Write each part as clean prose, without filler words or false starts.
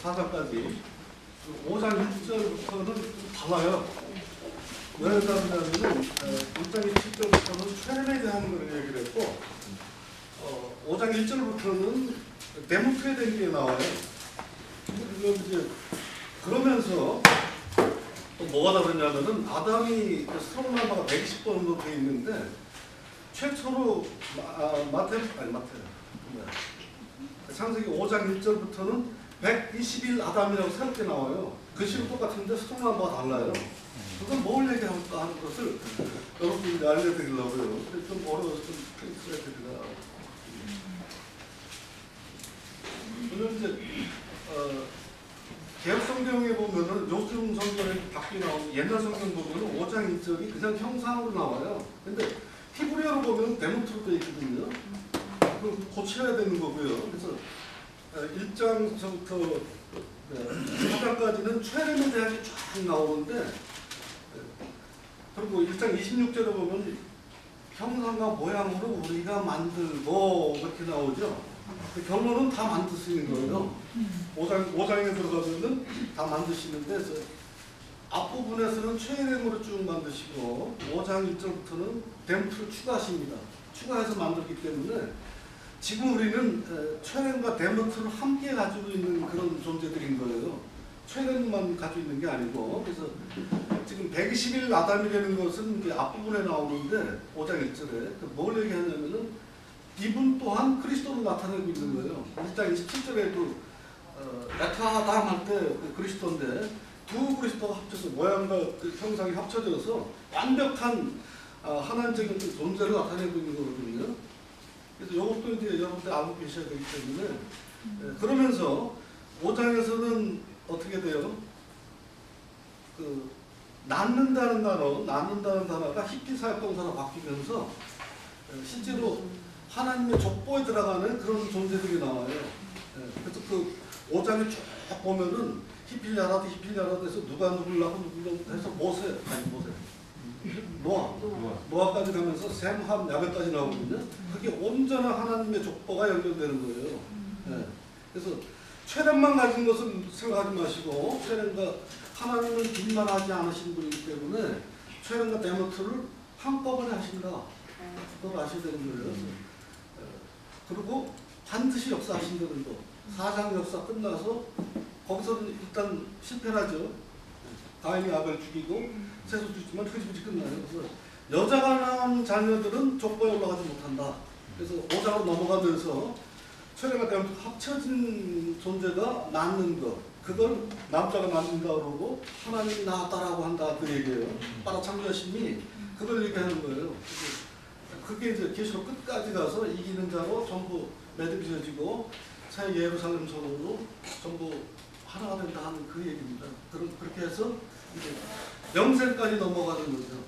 4장까지 5장 1절부터는 좀 달라요. 왜 그러냐면은 1장 7절부터는 최면에 대한 걸 얘기를 했고 5장 1절부터는 대문투에 대한 게 나와요. 그리고 이제 그러면서 또 뭐가 다르냐면은 아담이 스트롱나마가 120번으로 되어 있는데 최초로 창세기 5장 1절부터는 120일 아담이라고 새롭게 나와요. 글씨는 똑같은데 스톡나무가 달라요. 그건 뭘 얘기할까 하는 것을 여러분들이 알려드리려고요. 근데 좀 어려워서 좀 해드리라. 그러면 이제 개혁 성경에 보면은 요즘 성경에 바뀌어 나오는 옛날 성경 보면은 5장 1절이 그냥 형상으로 나와요. 근데 히브리어로 보면 대문투로 되어 있거든요. 그걸 고쳐야 되는 거고요. 그래서 1장서부터 4장까지는 최면에 대한 게 쫙 나오는데, 그리고 1장 26절에 보면 형상과 모양으로 우리가 만들고 그렇게 나오죠. 결론은 다 만드시는 거예요. 5장에 들어가면은 다 만드시는데 앞부분에서는 최рем으로 쭉 만드시고 5장 1절부터는 대문투를 추가하십니다. 추가해서 만들기 때문에 지금 우리는 최렘과 대문투를 함께 가지고 있는 그런 존재들인 거예요. 최렘만 가지고 있는 게 아니고. 그래서 지금 120일 아담이라는 것은 이제 앞부분에 나오는데 5장 1절에 뭘 얘기하냐면은 이분 또한 그리스도를 나타내고 있는 거예요. 1장 27절에도 에타하담 할 때 그리스도인데 두 그리스도가 합쳐서 모양과 그 형상이 합쳐져서 완벽한 하나님적인 존재를 나타내고 있는 거거든요. 그래서 이것도 이제 여러분들 알고 계셔야 되기 때문에 그러면서 5장에서는 어떻게 돼요? 낳는다는 단어가 히피 사역동사로 바뀌면서 실제로 하나님의 족보에 들어가는 그런 존재들이 나와요. 그래서 그 5장에 쭉 보면은 히필야라드 해서 누가 누굴 낳고 누굴 해서 노아까지 가면서 셈, 함, 야벳까지 나오거든요. 그게 온전한 하나님의 족보가 연결되는 거예요. 그래서 최렘만 가진 것은 생각하지 마시고 최렘과 하나님은 빈말하지 않으신 분이기 때문에 최렘과 대문투를 한꺼번에 하신다. 그걸 아셔야 되는 거예요. 그리고 반드시 역사하신다는 거. 4장 역사 끝나서 거기서는 일단 실패하죠. 가인이 아벨 죽이고 셋을 죽지만 흐지부지 끝나요. 그래서 여자가 낳은 자녀들은 족보에 올라가지 못한다. 그래서 5장으로 넘어가면서 최렘과 대문투 합쳐진 존재가 낳는 것. 그걸 남자가 낳는다 그러고 하나님이 낳았다라고 한다 그 얘기예요. 바로 창조하심이 그걸 얘기하는 거예요. 그게 이제 계시록 끝까지 가서 이기는 자로 전부 매듭지어지고 새 예루살렘 성으로 전부 하나가 된다 하는 그 얘기입니다. 그렇게 해서 이제 영생까지 넘어가는 거죠.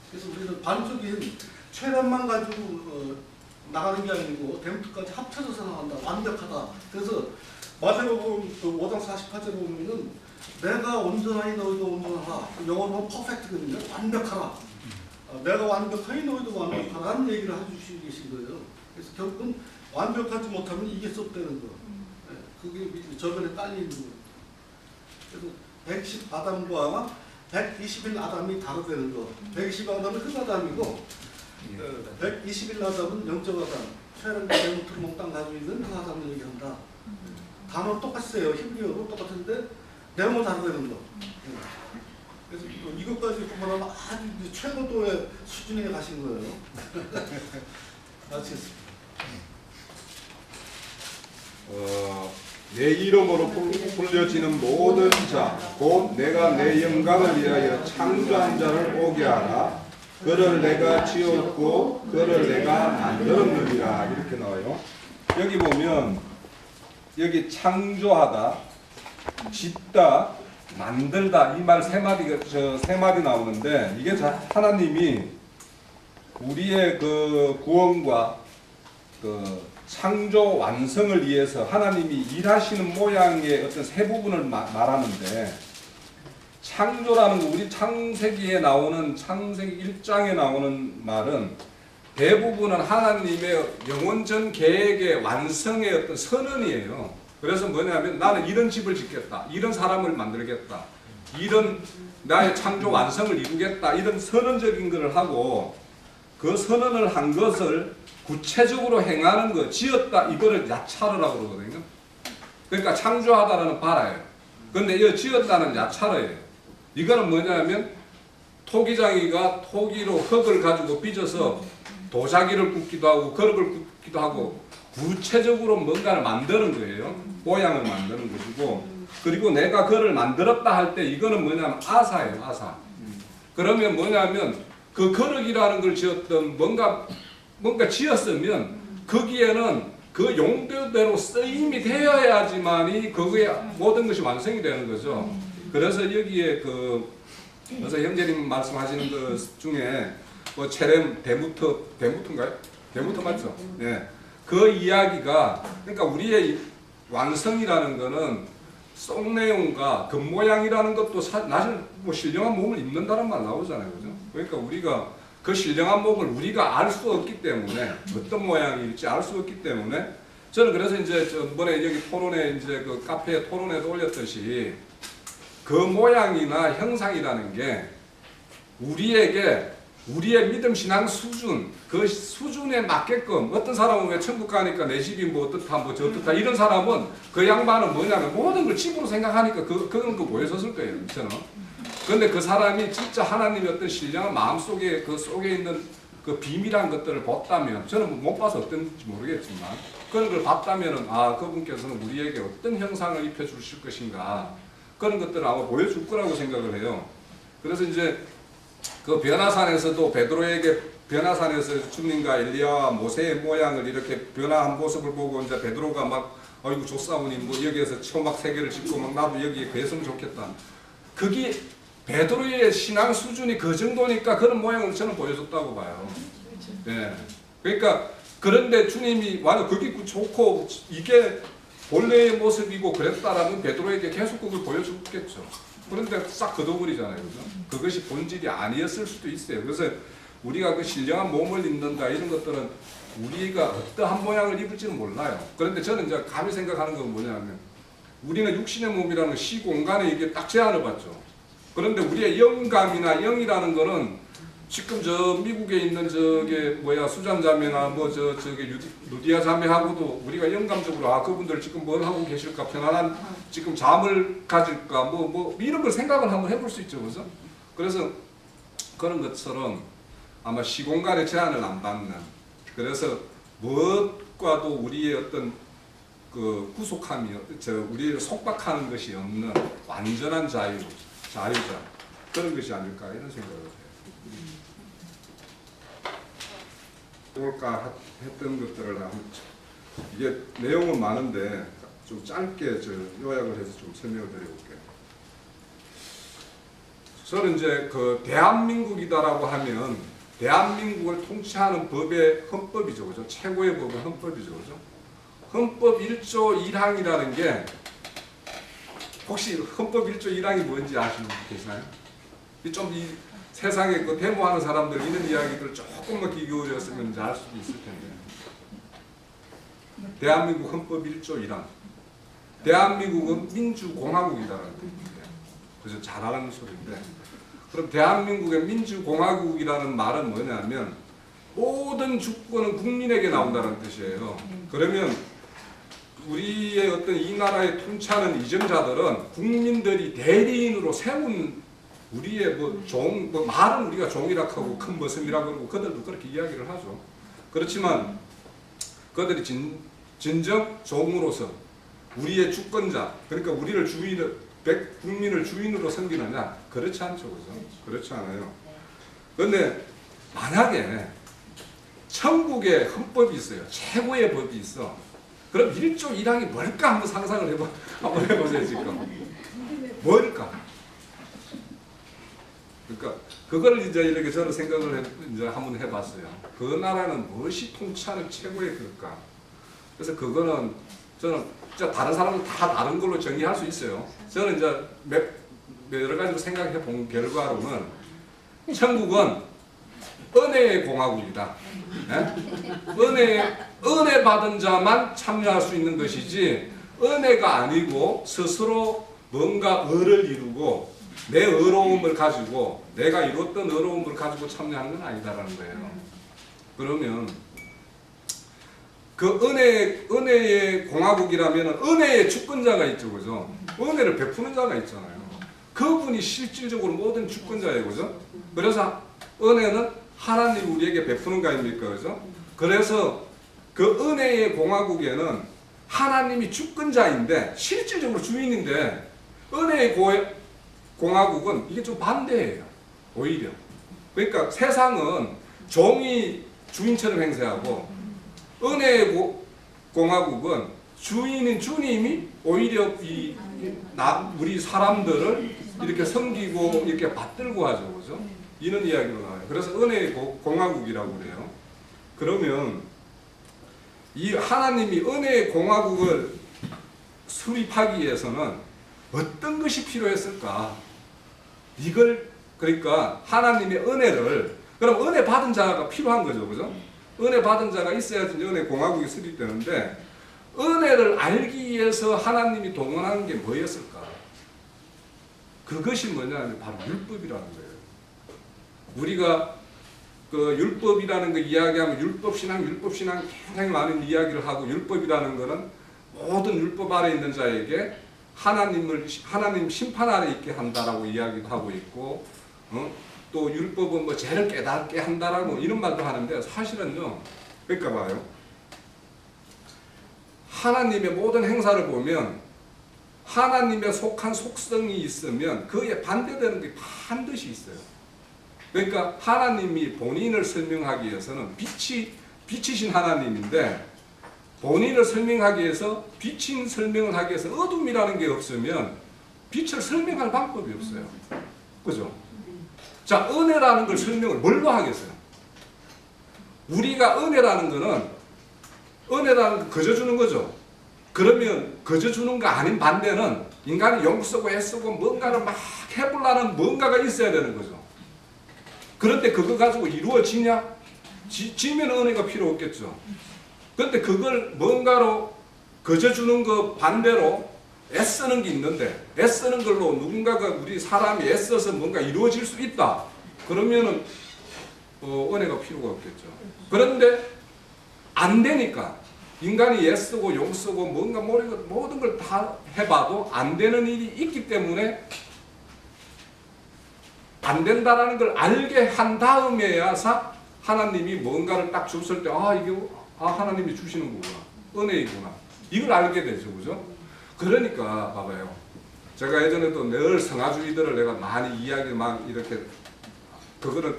그래서 우리는 반쪽인 최렘만 가지고 나가는 게 아니고 대문투까지 합쳐져서 나간다. 완벽하다. 그래서 마태복음 5장 48절에 보면은 내가 온전하니 너희도 온전하라. 영어로 퍼펙트거든요. 완벽하라. 내가 완벽하니 너희도 완벽하라는 얘기를 해주시고 계신 거예요. 그래서 결국은 완벽하지 못하면 이길 수 없다는 거. 그게 저변에 딸리는 거예요. 그래서 110 아담과 120일 아담이 다르다는 거. 120 아담은 흙 아담이고 120일 아담은 영적 아담. 최렘과 대문투를 몽땅 가지고 있는 그 아담을 얘기한다. 단어 똑같아요. 히브리어로 똑같은데 내용은 다르다는 거. 그래서 이것까지 보면 아주 최고도의 수준에 가신 거예요. 마치겠습니다. 내 이름으로 불려지는 모든 자, 곧 내가 내 영광을 위하여 창조한 자를 오게 하라. 그를 내가 지었고 그를 내가 만들었느니라. 이렇게 나와요. 여기 보면 여기 창조하다, 짓다, 만들다 이 말 세 마디 나오는데 이게 하나님이 우리의 그 구원과 그 창조 완성을 위해서 하나님이 일하시는 모양의 어떤 세 부분을 말하는데 창조라는 거 우리 창세기에 나오는 창세기 1장에 나오는 말은 대부분은 하나님의 영원전 계획의 완성의 어떤 선언이에요. 그래서 뭐냐면 나는 이런 집을 짓겠다. 이런 사람을 만들겠다. 이런 나의 창조 완성을 이루겠다. 이런 선언적인 것을 하고 그 선언을 한 것을 구체적으로 행하는 거, 지었다. 이거를 야차르라고 그러거든요. 그러니까 창조하다라는 바라예요. 근데 이 지었다는 야차르예요. 이거는 뭐냐면 토기장이가 토기로 흙을 가지고 빚어서 도자기를 굽기도 하고 그릇을 굽기도 하고 구체적으로 뭔가를 만드는 거예요. 모양을 만드는 것이고, 그리고 내가 그를 만들었다 할 때 이거는 뭐냐면 아사예요. 아사. 그러면 뭐냐면 그 그릇이라는 걸 지었던 뭔가 지었으면 거기에는 그 용도대로 쓰임이 되어야지만이 그거의 모든 것이 완성이 되는 거죠. 그래서 여기에 그래서 형제님 말씀하시는 것 중에 뭐 체렘 데무트인가요? 데무트 맞죠? 예. 그 이야기가 그러니까 우리의 완성이라는 거는 속 내용과 겉모양이라는 것도 사실 뭐 신령한 몸을 입는다는 말 나오잖아요, 그죠? 그러니까 우리가 그 신령한 몸을 우리가 알 수 없기 때문에 어떤 모양일지 알 수 없기 때문에 저는 그래서 이제 저번에 여기 토론에 이제 그 카페 토론에도 올렸듯이 그 모양이나 형상이라는 게 우리에게 우리의 믿음 신앙 수준 그 수준에 맞게끔 어떤 사람은 왜 천국 가니까 내 집이 뭐 어떻다 뭐 저렇다 이런 사람은 그 양반은 뭐냐면 모든 걸 집으로 생각하니까 그건 보여줬을 거예요 저는. 그런데 그 사람이 진짜 하나님의 어떤 신령한 마음속에 그 속에 있는 그 비밀한 것들을 봤다면 저는 못 봐서 어떤지 모르겠지만 그런 걸 봤다면은 아 그분께서는 우리에게 어떤 형상을 입혀 주실 것인가 그런 것들을 아마 보여줄 거라고 생각을 해요. 그래서 이제 그 변화산에서도 베드로에게 변화산에서 주님과 엘리야와 모세의 모양을 이렇게 변화한 모습을 보고 이제 베드로가 막 아이고 조사오니 뭐 여기에서 초막 세 개를 짓고 막 나도 여기에 거했으면 좋겠다. 그게 베드로의 신앙 수준이 그 정도니까 그런 모양을 저는 보여줬다고 봐요. 네. 그러니까 그런데 주님이 와도 그게 좋고 이게 본래의 모습이고 그랬다라면 베드로에게 계속 그걸 보여줬겠죠. 그런데 싹 걷어버리잖아요. 그죠? 그것이 본질이 아니었을 수도 있어요. 그래서 우리가 그 신령한 몸을 입는다 이런 것들은 우리가 어떠한 모양을 입을지는 몰라요. 그런데 저는 이제 감히 생각하는 건 뭐냐면 우리는 육신의 몸이라는 시공간에 이게 딱 제한을 받죠. 그런데 우리의 영감이나 영이라는 거는 지금 저 미국에 있는 저게 뭐야 수잔 자매나 뭐 저게 루디아 자매하고도 우리가 영감적으로 아 그분들 지금 뭘 하고 계실까 편안한 지금 잠을 가질까 뭐 이런 걸 생각을 한번 해볼 수 있죠, 그죠? 그래서 그런 것처럼 아마 시공간의 제한을 안 받는 그래서 무엇과도 우리의 어떤 그 구속함이 우리를 속박하는 것이 없는 완전한 자유자 그런 것이 아닐까 이런 생각을 해요. 볼까 했던 것들을 이게 내용은 많은데 좀 짧게 요약을 해서 좀 설명을 드려볼게요. 저는 이제 그 대한민국이다라고 하면 대한민국을 통치하는 법의 헌법이죠, 그죠? 최고의 법은 헌법이죠, 그죠? 헌법 1조 1항이라는 게 혹시 헌법 1조 1항이 뭔지 아시는 분 계시나요? 좀 이 세상에 그 데모하는 사람들 이런 이야기들 조금만 귀 기울였으면 알 수도 있을 텐데. 대한민국 헌법 1조 1항. 대한민국은 민주공화국이다라는 뜻입니다. 그래서 잘하는 소리인데. 그럼 대한민국의 민주공화국이라는 말은 뭐냐면 모든 주권은 국민에게 나온다는 뜻이에요. 그러면 우리의 어떤 이 나라의 통치하는 이정자들은 국민들이 대리인으로 세운 우리의 말은 우리가 종이라고 하고 큰 머슴이라고 그러고 그들도 그렇게 이야기를 하죠. 그렇지만 그들이 진정 종으로서 우리의 주권자 그러니까 우리를 국민을 주인으로 섬기느냐 그렇지 않죠, 그죠? 그렇지 않아요. 그런데 만약에 천국에 헌법이 있어요. 최고의 법이 있어. 그럼 1조 1항이 뭘까 한번 상상을 한번 해보세요 지금. 뭘까? 그러니까 그걸 이제 이렇게 저는 생각을 이제 한번 해봤어요. 그 나라는 무엇이 통치하는 최고의 그럴까? 그래서 그거는 저는 진짜 다른 사람은 다 다른 걸로 정의할 수 있어요. 저는 이제 여러 가지로 생각해 본 결과로는 천국은 은혜의 공화국이다. 네? 은혜 받은 자만 참여할 수 있는 것이지 은혜가 아니고 스스로 뭔가 의를 이루고 내 의로움을 가지고 내가 이뤘던 의로움을 가지고 참여하는 건 아니다라는 거예요. 그러면 그 은혜의 공화국이라면 은혜의 주권자가 있죠, 그죠? 은혜를 베푸는 자가 있잖아요. 그분이 실질적으로 모든 주권자예요, 그죠? 그래서 은혜는 하나님 우리에게 베푸는 거 아닙니까, 그죠? 그래서 그 은혜의 공화국에는 하나님이 주권자인데 실질적으로 주인인데 은혜의 공화국은 이게 좀 반대예요, 오히려. 그러니까 세상은 종이 주인처럼 행세하고 은혜의 공화국은 주인인 주님이 오히려 우리 사람들을 이렇게 섬기고 이렇게 받들고 하죠, 그죠? 이런 이야기로 나와요. 그래서 은혜의 공화국이라고 그래요. 그러면 이 하나님이 은혜의 공화국을 수립하기 위해서는 어떤 것이 필요했을까? 이걸 그러니까 하나님의 은혜를 그럼 은혜 받은 자가 필요한 거죠, 그죠? 은혜 받은 자가 있어야지 은혜 공화국이 수립되는데 은혜를 알기 위해서 하나님이 동원하는 게 뭐였을까? 그것이 뭐냐면 바로 율법이라는 거예요. 우리가 그 율법이라는 거 이야기하면 율법신앙 굉장히 많은 이야기를 하고 율법이라는 거는 모든 율법 아래 있는 자에게 하나님 심판 아래 있게 한다라고 이야기도 하고 있고 또 율법은 뭐 죄를 깨닫게 한다라고 이런 말도 하는데 사실은요. 그러니까 봐요. 하나님의 모든 행사를 보면 하나님의 속한 속성이 있으면 그에 반대되는 게 반드시 있어요. 그러니까 하나님이 본인을 설명하기 위해서는 빛이신 하나님인데 본인을 설명하기 위해서 빛인 설명을 하기 위해서 어둠이라는 게 없으면 빛을 설명할 방법이 없어요. 그죠? 자, 은혜라는 걸 설명을 뭘로 하겠어요? 우리가 은혜라는 거는 거저 주는 거죠. 그러면 거저 주는 거 아닌 반대는 인간이 용쓰고 애쓰고 뭔가를 막 해보려는 뭔가가 있어야 되는 거죠. 그런데 그거 가지고 이루어지냐? 지면 은혜가 필요 없겠죠. 그런데 그걸 뭔가로 거저 주는 거 반대로 애쓰는 게 있는데 애쓰는 걸로 누군가가 우리 사람이 애써서 뭔가 이루어질 수 있다. 그러면은 은혜가 필요가 없겠죠. 그런데 안 되니까 인간이 애쓰고 용쓰고 뭔가 모든 걸 다 해봐도 안 되는 일이 있기 때문에 안 된다라는 걸 알게 한 다음에야사 하나님이 뭔가를 딱 줬을 때 이게 하나님이 주시는 거구나. 은혜이구나. 이걸 알게 되죠. 그죠? 그러니까 봐봐요. 제가 예전에도 늘 성화주의들을 내가 많이 이렇게 그거는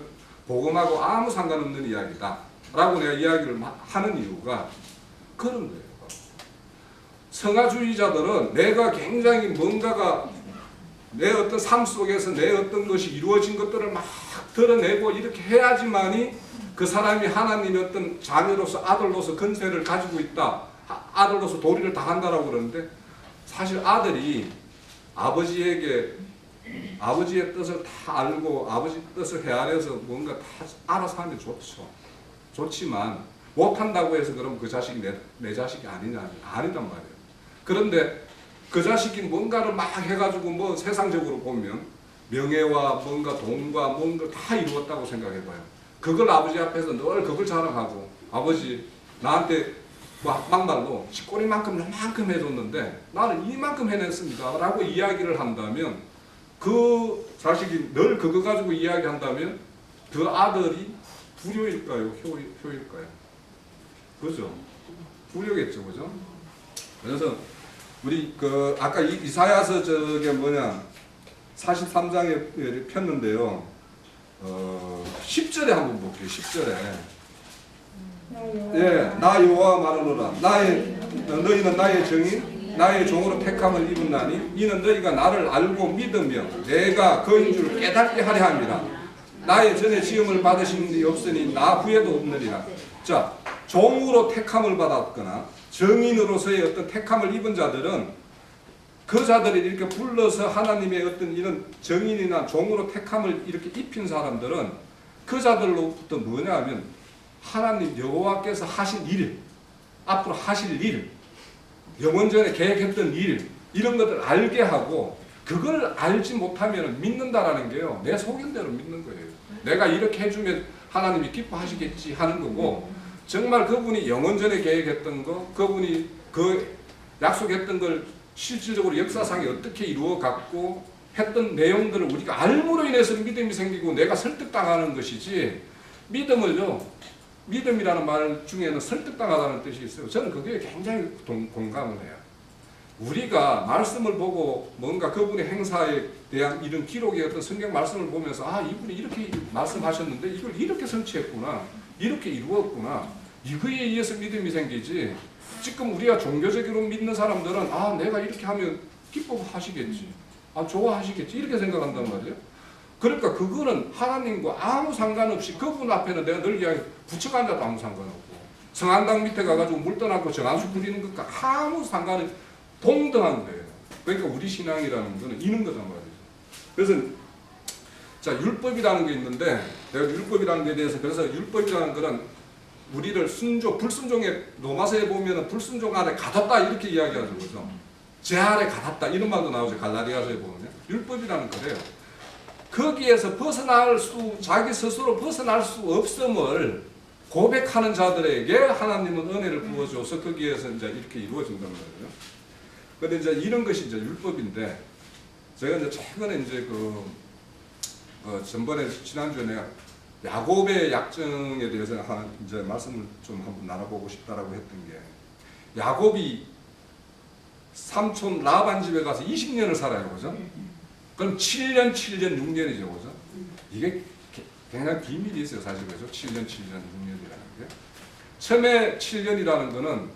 복음하고 아무 상관없는 이야기다 라고 내가 이야기를 하는 이유가 그런 거예요. 성화주의자들은 내가 굉장히 뭔가가 내 어떤 삶 속에서 내 어떤 것이 이루어진 것들을 막 드러내고 이렇게 해야지만이 그 사람이 하나님의 어떤 자녀로서 아들로서 건세를 가지고 있다. 아들로서 도리를 다한다라고 그러는데 사실 아들이 아버지의 뜻을 다 알고 아버지 뜻을 헤아려서 뭔가 다 알아서 하면 좋죠. 좋지만 못한다고 해서 그럼 그 자식이 내 자식이 아니란 말이에요. 그런데 그 자식이 뭔가를 막 해가지고 뭐 세상적으로 보면 명예와 뭔가 돈과 뭔가 다 이루었다고 생각해봐요. 그걸 아버지 앞에서 늘 그걸 자랑하고 아버지 나한테 막말로 쥐꼬리만큼 요만큼 해줬는데 나는 이만큼 해냈습니다 라고 이야기를 한다면 그 자식이 늘 그거 가지고 이야기한다면 그 아들이 불효일까요? 효일까요? 그죠? 불효겠죠. 그죠? 그래서 우리 아까 이사야서 43장에 폈는데요. 10절에 한번 볼게요. 10절에. 예, 나 여호와 말하노라. 너희는 나의 정인, 나의 종으로 택함을 입었나니 이는 너희가 나를 알고 믿으며 내가 그인 줄 깨닫게 하려 함이라. 나의 전에 지음을 받으신 일이 없으니 나 후에도 없느니라. 자, 종으로 택함을 받았거나 정인으로서의 어떤 택함을 입은 자들은 그 자들이 이렇게 불러서 하나님의 어떤 이런 정인이나 종으로 택함을 이렇게 입힌 사람들은 그 자들로부터 뭐냐 하면 하나님 여호와께서 하신 일, 앞으로 하실 일, 영원 전에 계획했던 일 이런 것들 알게 하고 그걸 알지 못하면 믿는다라는 게요. 내 속인대로 믿는 거예요. 내가 이렇게 해주면 하나님이 기뻐하시겠지 하는 거고 정말 그분이 영원 전에 계획했던 거 그분이 그 약속했던 걸 실질적으로 역사상에 어떻게 이루어 갔고 했던 내용들을 우리가 알므로 인해서 믿음이 생기고 내가 설득당하는 것이지 믿음을요. 믿음이라는 말 중에는 설득당하다는 뜻이 있어요. 저는 그게 굉장히 공감을 해요. 우리가 말씀을 보고 뭔가 그분의 행사에 대한 이런 기록의 어떤 성경 말씀을 보면서 아 이분이 이렇게 말씀하셨는데 이걸 이렇게 성취했구나 이렇게 이루었구나 이거에 의해서 믿음이 생기지 지금 우리가 종교적으로 믿는 사람들은 아 내가 이렇게 하면 기뻐하시겠지 아 좋아하시겠지 이렇게 생각한단 말이에요. 그러니까 그거는 하나님과 아무 상관없이 그분 앞에는 내가 늘 이야기 부처가 앉아도 아무 상관없고 성안당 밑에 가가지고 물 떠나고 정한수 부리는 것과 아무 상관이 동등한 거예요. 그러니까 우리 신앙이라는 거는 이런 거단 말이죠. 그래서 자 율법이라는 게 있는데 내가 율법이라는 게 대해서 그래서 율법이라는 거는 우리를 불순종의 로마서에 보면은 불순종 아래 가뒀다 이렇게 이야기하죠. 그죠? 제 아래 가뒀다 이런 말도 나오죠. 갈라디아서에 보면 율법이라는 거래요. 거기에서 자기 스스로 벗어날 수 없음을 고백하는 자들에게 하나님은 은혜를 부어줘서 거기에서 이제 이렇게 이루어진단 말이에요. 근데 이제 이런 것이 이제 율법인데 제가 이제 최근에 이제 전번에 지난주에 내가 야곱의 약정에 대해서 이제 말씀을 좀 한번 나눠보고 싶다라고 했던 게 야곱이 삼촌 라반 집에 가서 20년을 살아요, 그죠? 그럼 7년, 6년이죠, 그죠? 이게 굉장히 비밀이 있어요, 사실 그죠? 7년, 6년이라는 게. 처음에 7년이라는 거는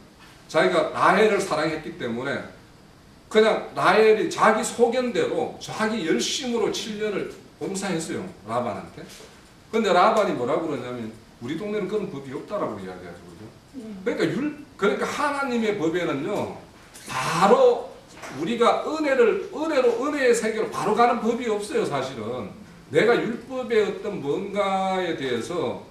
자기가 라헬을 사랑했기 때문에 그냥 라헬이 자기 소견대로 자기 열심으로 7년을 봉사했어요, 라반한테. 근데 라반이 뭐라고 그러냐면 우리 동네는 그런 법이 없다라고 이야기하죠, 그죠? 그러니까 하나님의 법에는요, 바로 우리가 은혜의 세계로 바로 가는 법이 없어요, 사실은. 내가 율법의 어떤 뭔가에 대해서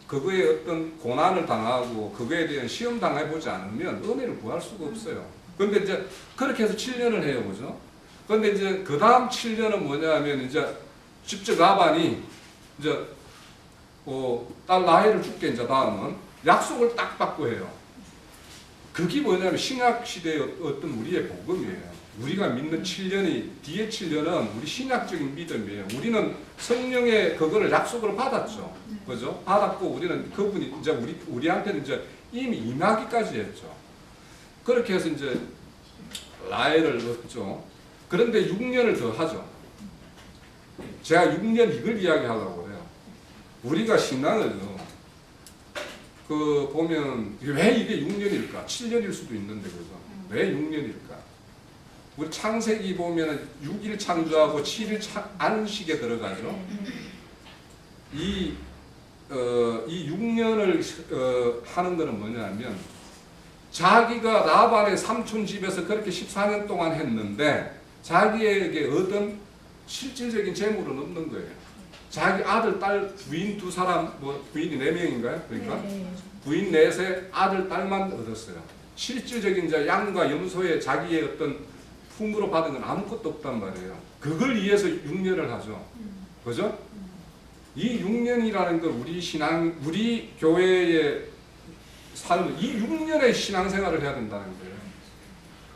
그거에 어떤 고난을 당하고 그거에 대한 시험 당해보지 않으면 은혜를 구할 수가 없어요. 그런데 이제 그렇게 해서 7년을 해요, 그죠? 그런데 이제 그 다음 7년은 뭐냐면 이제 직접 라반이 이제 딸 라헬을 줄게 이제 다음은 약속을 딱 받고 해요. 그게 뭐냐면 신약 시대의 어떤 우리의 복음이에요. 우리가 믿는 7년이 뒤에 7년은 우리 신약적인 믿음이에요. 우리는 성령의 그거를 약속으로 받았죠. 그죠? 받았고 우리는 그분이 이제 우리한테는 이제 이미 임하기까지 했죠. 그렇게 해서 이제 라헬을 얻죠. 그런데 6년을 더 하죠. 제가 6년 이걸 이야기하려고 해요. 우리가 신앙을요. 보면 왜 이게 6년일까? 7년일 수도 있는데 그죠? 왜 6년일까? 우리 창세기 보면은 6일 창조하고 7일 안식에 들어가죠. 이 6년을 하는 거는 뭐냐면 자기가 라반의 삼촌 집에서 그렇게 14년 동안 했는데 자기에게 얻은 실질적인 재물은 없는 거예요. 자기 아들, 딸, 부인 2사람, 부인이 4명인가요? 그러니까 부인 4세, 아들, 딸만 얻었어요. 실질적인 이제 양과 염소의 자기의 어떤 품으로 받은 건 아무것도 없단 말이에요. 그걸 위해서 6년을 하죠. 그죠? 이 6년이라는 건 우리 교회의 삶, 이 6년의 신앙생활을 해야 된다는 거예요.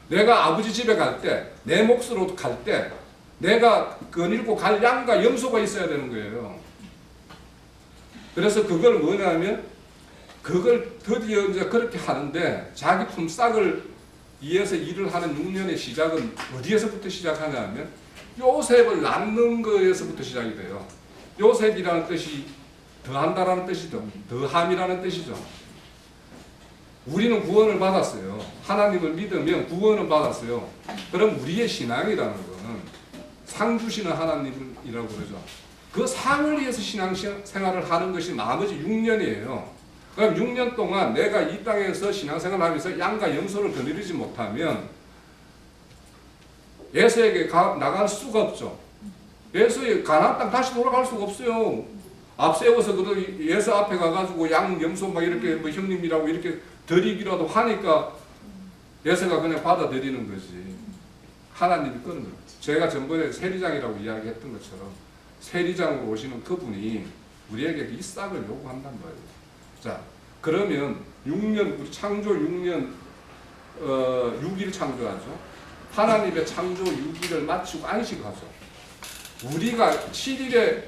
내가 아버지 집에 갈 때, 내 몫으로 갈 때, 내가 거닐고 갈 양과 염소가 있어야 되는 거예요. 그래서 그걸 뭐냐면, 그걸 드디어 이제 그렇게 하는데, 자기 품삯을 위해서 일을 하는 6년의 시작은 어디에서부터 시작하냐면, 요셉을 낳는 거에서부터 시작이 돼요. 요셉이라는 뜻이 더한다라는 뜻이죠. 더함이라는 뜻이죠. 우리는 구원을 받았어요. 하나님을 믿으면 구원을 받았어요. 그럼 우리의 신앙이라는 거는 상 주시는 하나님이라고 그러죠. 그 상을 위해서 신앙생활을 하는 것이 나머지 6년이에요. 그럼 6년 동안 내가 이 땅에서 신앙생활을 하면서 양과 염소를 거느리지 못하면 예수에게 나갈 수가 없죠. 예수의 가나안 땅 다시 돌아갈 수가 없어요. 앞세워서 예수 앞에 가가지고 양, 염소 막 이렇게 형님이라고 이렇게 드리기라도 하니까 에서가 그냥 받아들이는 거지. 하나님이 끄는 거예요. 제가 전번에 세리장이라고 이야기했던 것처럼 세리장으로 오시는 그분이 우리에게 이 싹을 요구한단 말이에요. 자, 그러면 6년, 우리 창조 6년 6일 창조하죠. 하나님의 창조 6일을 마치고 안식하죠. 우리가 7일에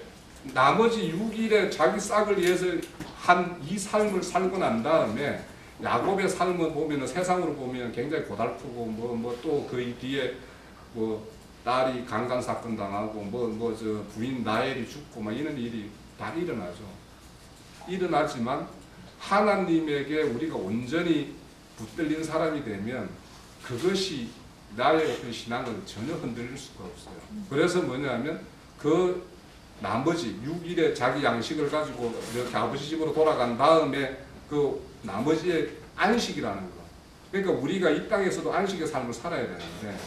나머지 6일에 자기 싹을 위해서 한 이 삶을 살고 난 다음에 야곱의 삶을 보면은 세상으로 보면 굉장히 고달프고 뭐 또 그 뒤에 뭐 딸이 강간 사건 당하고 저 부인 나엘이 죽고 막 이런 일이 다 일어나죠. 일어나지만 하나님에게 우리가 온전히 붙들린 사람이 되면 그것이 나의 그 신앙을 전혀 흔들릴 수가 없어요. 그래서 뭐냐면 그 나머지 6일의 자기 양식을 가지고 이렇게 아버지 집으로 돌아간 다음에 그 나머지의 안식이라는 거. 그러니까 우리가 이 땅에서도 안식의 삶을 살아야 되는데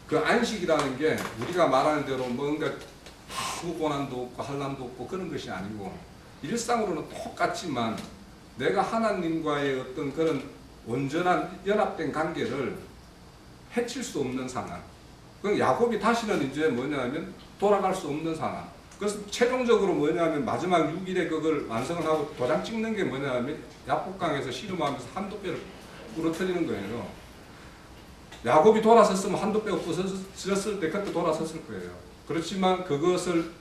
그 안식이라는 게 우리가 말하는 대로 뭔가 아무 고난도 없고 한란도 없고 그런 것이 아니고 일상으로는 똑같지만 내가 하나님과의 어떤 그런 온전한 연합된 관계를 해칠 수 없는 상황. 그럼 야곱이 다시는 이제 뭐냐면 돌아갈 수 없는 상황. 그래서 최종적으로 뭐냐면 마지막 6일에 그걸 완성을 하고 도장 찍는 게 뭐냐면 야복강에서 씨름하면서 한두 배를 부러뜨리는 거예요. 야곱이 돌아섰으면 한두 배가 부서졌을 때 그때 돌아섰을 거예요. 그렇지만 그것을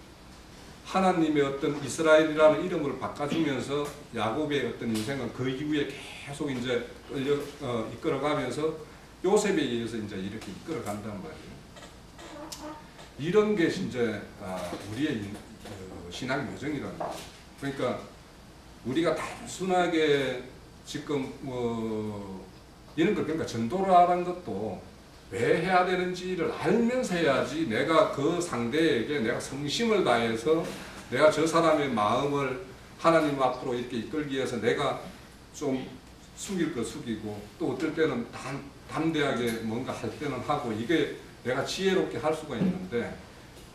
하나님의 어떤 이스라엘이라는 이름을 바꿔주면서 야곱의 어떤 인생은 그 이후에 계속 이제 이끌어가면서 요셉에 의해서 이제 이렇게 이끌어간단 말이에요. 이런 게 이제 우리의 신앙 요정이라는 거예요. 그러니까 우리가 단순하게 지금 뭐 이런 걸 그러니까 전도를 하는 것도 왜 해야 되는지를 알면서 해야지 내가 그 상대에게 내가 성심을 다해서 내가 저 사람의 마음을 하나님 앞으로 이렇게 이끌기 위해서 내가 좀 숙일 거 숙이고 또 어떨 때는 담대하게 뭔가 할 때는 하고 이게 내가 지혜롭게 할 수가 있는데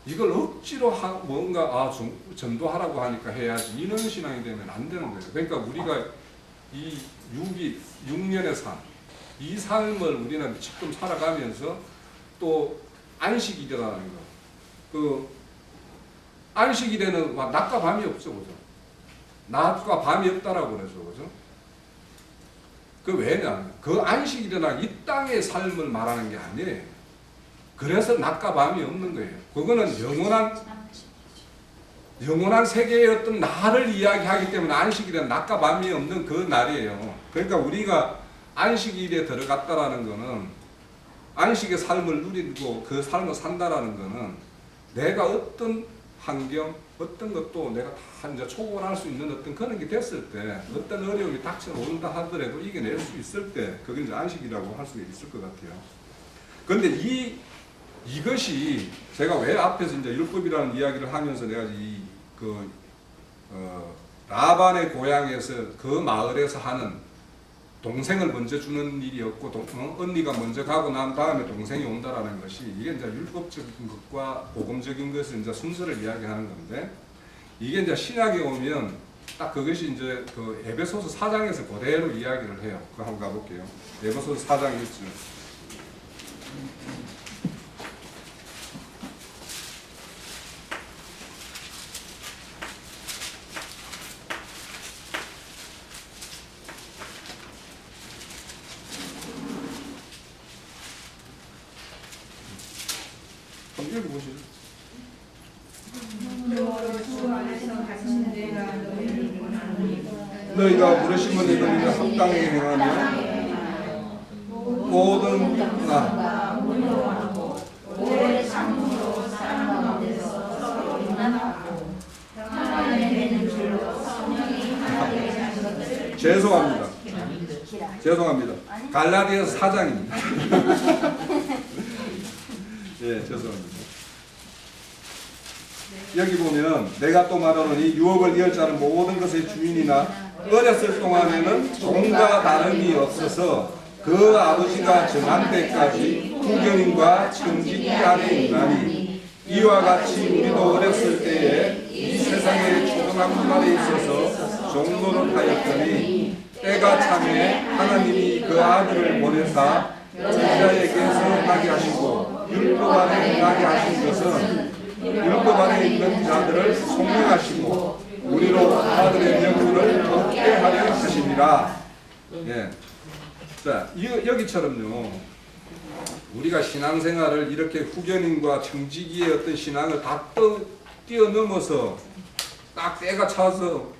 이걸 억지로 뭔가 전도하라고 하니까 해야지 이런 신앙이 되면 안 되는 거예요. 그러니까 우리가 이 6년의 삶, 이 삶을 우리는 지금 살아가면서 또 안식일이라는 거, 그 안식일에는 낮과 밤이 없죠, 그죠? 낮과 밤이 없다라고 그러죠, 그죠? 그 왜냐? 그 안식일이나 이 땅의 삶을 말하는 게 아니에요. 그래서 낮과 밤이 없는 거예요. 그거는 영원한 세계의 어떤 날을 이야기하기 때문에 안식일은 낮과 밤이 없는 그 날이에요. 그러니까 우리가 안식일에 들어갔다라는 거는 안식의 삶을 누리고 그 삶을 산다라는 거는 내가 어떤 환경, 어떤 것도 내가 다 이제 초월할 수 있는 어떤 그런 게 됐을 때 어떤 어려움이 닥쳐온다 하더라도 이겨낼 수 있을 때 그게 이제 안식이라고 할 수 있을 것 같아요. 그런데 이것이 제가 왜 앞에서 이제 율법이라는 이야기를 하면서 내가 라반의 고향에서 그 마을에서 하는 동생을 먼저 주는 일이었고 언니가 먼저 가고 난 다음에 동생이 온다라는 것이 이게 이제 율법적인 것과 복음적인 것을 이제 순서를 이야기하는 건데 이게 이제 신약에 오면 딱 그것이 이제 그 에베소서 4장에서 그대로 이야기를 해요. 그거 한번 가볼게요. 에베소서 4장 1절. 너희가 부르심을 입으리라 합당하게 행하며 모든 오래 참음으로 사랑 가운데서 서로 용납하고 평안에 되는 줄로 성령이 하나님의 자녀들을 죄송합니다. 갈라디아서 4장입니다. 예, 죄송합니다. 여기 보면 내가 또 말하노니 유업을 이을 자는 모든 것의 주인이나 어렸을 동안에는 종과 다름이 없어서 그 아버지가 정한 때까지 후견인과 청지기 안에 있나니 이와 같이 우리도 어렸을 때에 이 세상의 초등학교 안에 있어서 종노릇 하였더니 때가 참에 하나님이 그 아들을 보내사 여자에게서 나게 하시고 율법 안에 나게 하신 것은 율법 안에 있는 자들을 속량하시고 우리로 아들의 명분을 얻게 하려 하시니라. 예. 자, 여기처럼요. 우리가 신앙생활을 이렇게 후견인과 청지기의 어떤 신앙을 다 뛰어넘어서 딱 때가 차서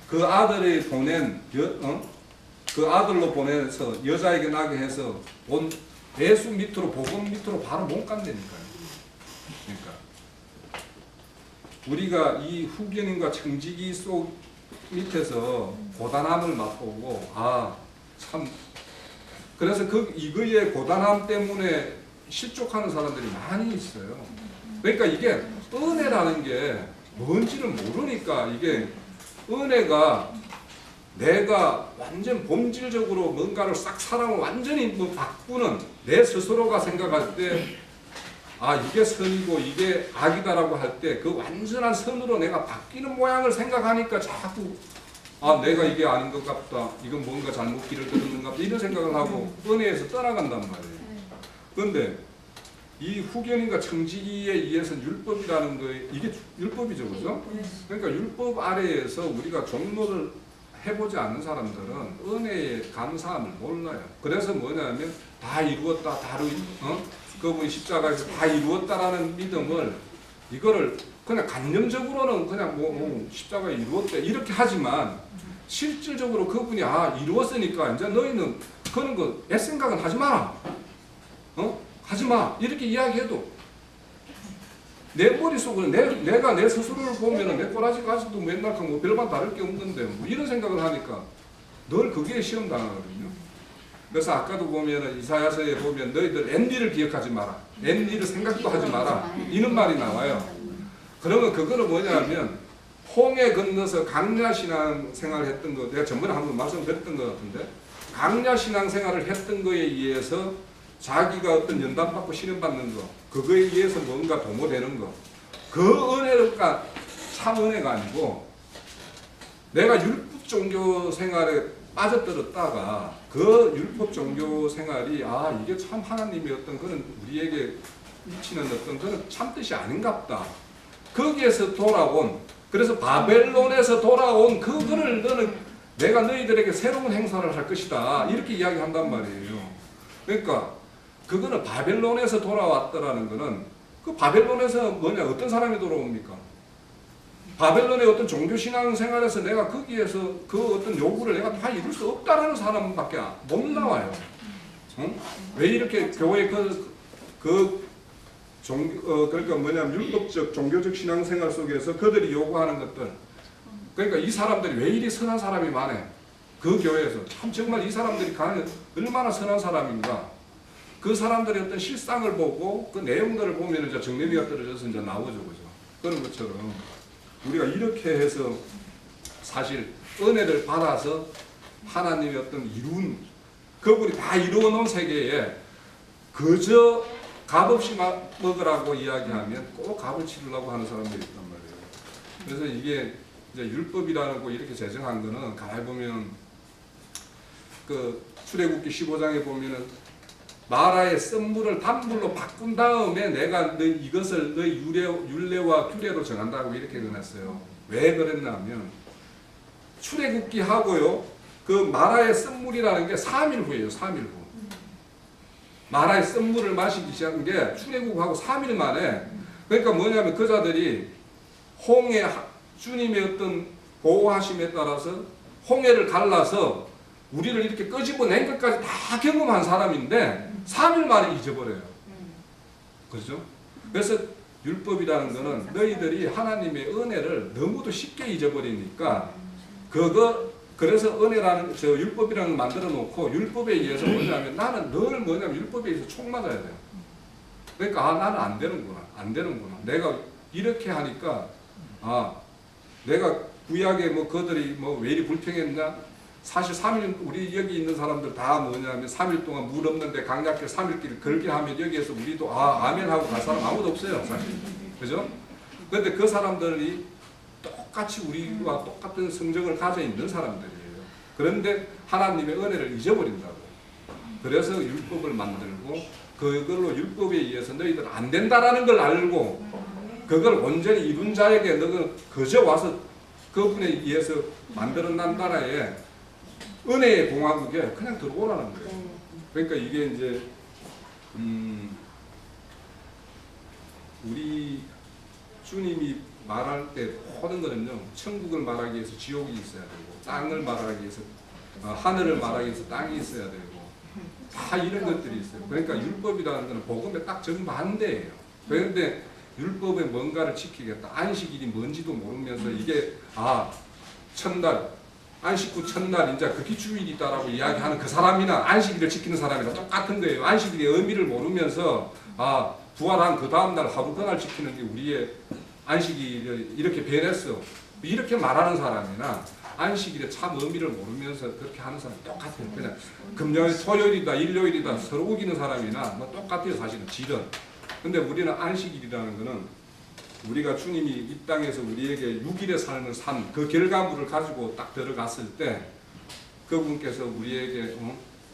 그 아들이 보낸 그 아들로 보내서 여자에게 나게 해서 온 예수 밑으로 복음 밑으로 바로 못 간다니까요. 그러니까 우리가 이 후견인과 청지기 속 밑에서 고단함을 맛보고 참 그래서 이거의 고단함 때문에 실족하는 사람들이 많이 있어요. 그러니까 이게 은혜라는 게 뭔지를 모르니까 이게 은혜가 내가 완전 본질적으로 뭔가를 싹 사람을 완전히 바꾸는 내 스스로가 생각할 때 이게 선이고 이게 악이다라고 할 때 그 완전한 선으로 내가 바뀌는 모양을 생각하니까 자꾸 내가 이게 아닌 것 같다. 이건 뭔가 잘못 길을 들었는 것 같다. 이런 생각을 하고 은혜에서 떠나간단 말이에요. 그런데 이 후견인과 청지기에 의해서는 율법이라는 거에 이게 율법이죠. 그죠? 그러니까 율법 아래에서 우리가 종로를 해보지 않는 사람들은 은혜의 감사함을 몰라요. 그래서 뭐냐면 다 이루었다. 그분이 십자가에서 다 이루었다라는 믿음을 이거를 그냥 관념적으로는 그냥 십자가에 이루었대 이렇게 하지만 실질적으로 그분이 이루었으니까 이제 너희는 그런 거 애생각은 하지 마라. 하지 마. 이렇게 이야기해도 내 머릿속으로 내가 내 스스로를 보면은 내 꼬라지가 아직도 맨날 별반 다를 게 없는데 이런 생각을 하니까 늘 그게 시험 당하거든요. 그래서 아까도 보면은 이사야서에 보면 너희들 엔디를 기억하지 마라. 엔디를 생각도 하지 마라. 이런 말이 나와요. 그러면 그거는 뭐냐면 홍해 건너서 강야 신앙 생활을 했던 거 내가 전번에 한번 말씀드렸던 것 같은데 강야 신앙 생활을 했던 거에 의해서 자기가 어떤 연단받고 신임받는 거 그거에 의해서 뭔가 도모되는 거 그 은혜가 참 은혜가 아니고 내가 율법 종교 생활에 빠져들었다가 그 율법 종교 생활이 이게 참 하나님의 어떤 그런 우리에게 미치는 어떤 그런 참뜻이 아닌갑다. 거기에서 돌아온 그래서 바벨론에서 돌아온 그거를 내가 너희들에게 새로운 행사를 할 것이다. 이렇게 이야기한단 말이에요. 그러니까 그거는 바벨론에서 돌아왔다라는 거는 그 바벨론에서 어떤 사람이 돌아옵니까? 바벨론의 어떤 종교신앙 생활에서 내가 거기에서 그 어떤 요구를 내가 다 이룰 수 없다라는 사람밖에 못 나와요. 왜 이렇게 교회 그러니까 율법적 종교적 신앙 생활 속에서 그들이 요구하는 것들 그러니까 이 사람들이 왜 이리 선한 사람이 많아? 그 교회에서 참 정말 이 사람들이 얼마나 선한 사람인가? 그 사람들의 어떤 실상을 보고 그 내용들을 보면 이제 정례비가 떨어져서 이제 나오죠, 그죠? 그런 것처럼 우리가 이렇게 해서 사실 은혜를 받아서 하나님의 어떤 그분이 다 이루어 놓은 세계에 그저 값없이 먹으라고 이야기하면 꼭 값을 치르려고 하는 사람들이 있단 말이에요. 그래서 이게 이제 율법이라는 거 이렇게 제정한 거는 가만히 보면 그 출애굽기 15장에 보면은 마라의 썸물을 단물로 바꾼 다음에 내가 이것을 너희 율례와 규례로 정한다고 이렇게 해놨어요. 왜 그랬냐면 출애굽기 하고요 그 마라의 썸물이라는 게 3일 후예요. 3일 후. 마라의 썸물을 마시기 시작한 게 출애굽하고 3일 만에 그러니까 뭐냐면 그 자들이 주님의 어떤 보호하심에 따라서 홍해를 갈라서 우리를 이렇게 끄집어낸 것까지 다 경험한 사람인데 3일 만에 잊어버려요. 그렇죠? 그래서 율법이라는 거는 너희들이 하나님의 은혜를 너무도 쉽게 잊어버리니까 그래서 은혜라는 율법이라는 걸 만들어 놓고 율법에 의해서 뭐냐면 나는 늘 율법에 의해서 총 맞아야 돼요. 그러니까 나는 안 되는구나. 내가 이렇게 하니까 내가 구약에 그들이 왜 이리 불평했냐? 사실 3일 우리 여기 있는 사람들 다 뭐냐면 3일 동안 물 없는데 강약길 3일길 걸게 하면 여기에서 우리도 아멘 하고 갈 사람 아무도 없어요, 사실. 그죠? 그런데 그 사람들이 똑같이 우리와 똑같은 성정을 가져 있는 사람들이에요. 그런데 하나님의 은혜를 잊어버린다고. 그래서 율법을 만들고 그걸로 율법에 의해서 너희들 안 된다라는 걸 알고 그걸 온전히 이룬 자에게 너는 그저 와서 그분에 의해서 만들어난 나라에 은혜의 공화국에 그냥 들어오라는 거예요. 그러니까 이게 이제 우리 주님이 말할 때 모든 거는요, 천국을 말하기 위해서 지옥이 있어야 되고, 땅을 말하기 위해서 하늘을 말하기 위해서 땅이 있어야 되고, 다 이런 것들이 있어요. 그러니까 율법이라는 것은 복음의 딱 정반대예요. 그런데 율법에 뭔가를 지키겠다. 안식일이 뭔지도 모르면서 이게 첫날 안식 후 첫날 이제 그게 주일이다라고 이야기하는 그 사람이나 안식일을 지키는 사람이나 똑같은 거예요. 안식일의 의미를 모르면서 부활한 그 다음날 하루 그날 지키는 게 우리의 안식일을 이렇게 변했어. 이렇게 말하는 사람이나 안식일의 참 의미를 모르면서 그렇게 하는 사람이 똑같아요. 그냥 금요일, 토요일이다, 일요일이다 서로 우기는 사람이나 뭐 똑같아요. 사실은 질은. 근데 우리는 안식일이라는 거는 우리가 주님이 이 땅에서 우리에게 6일의 삶을 산 그 결과물을 가지고 딱 들어갔을 때 그분께서 우리에게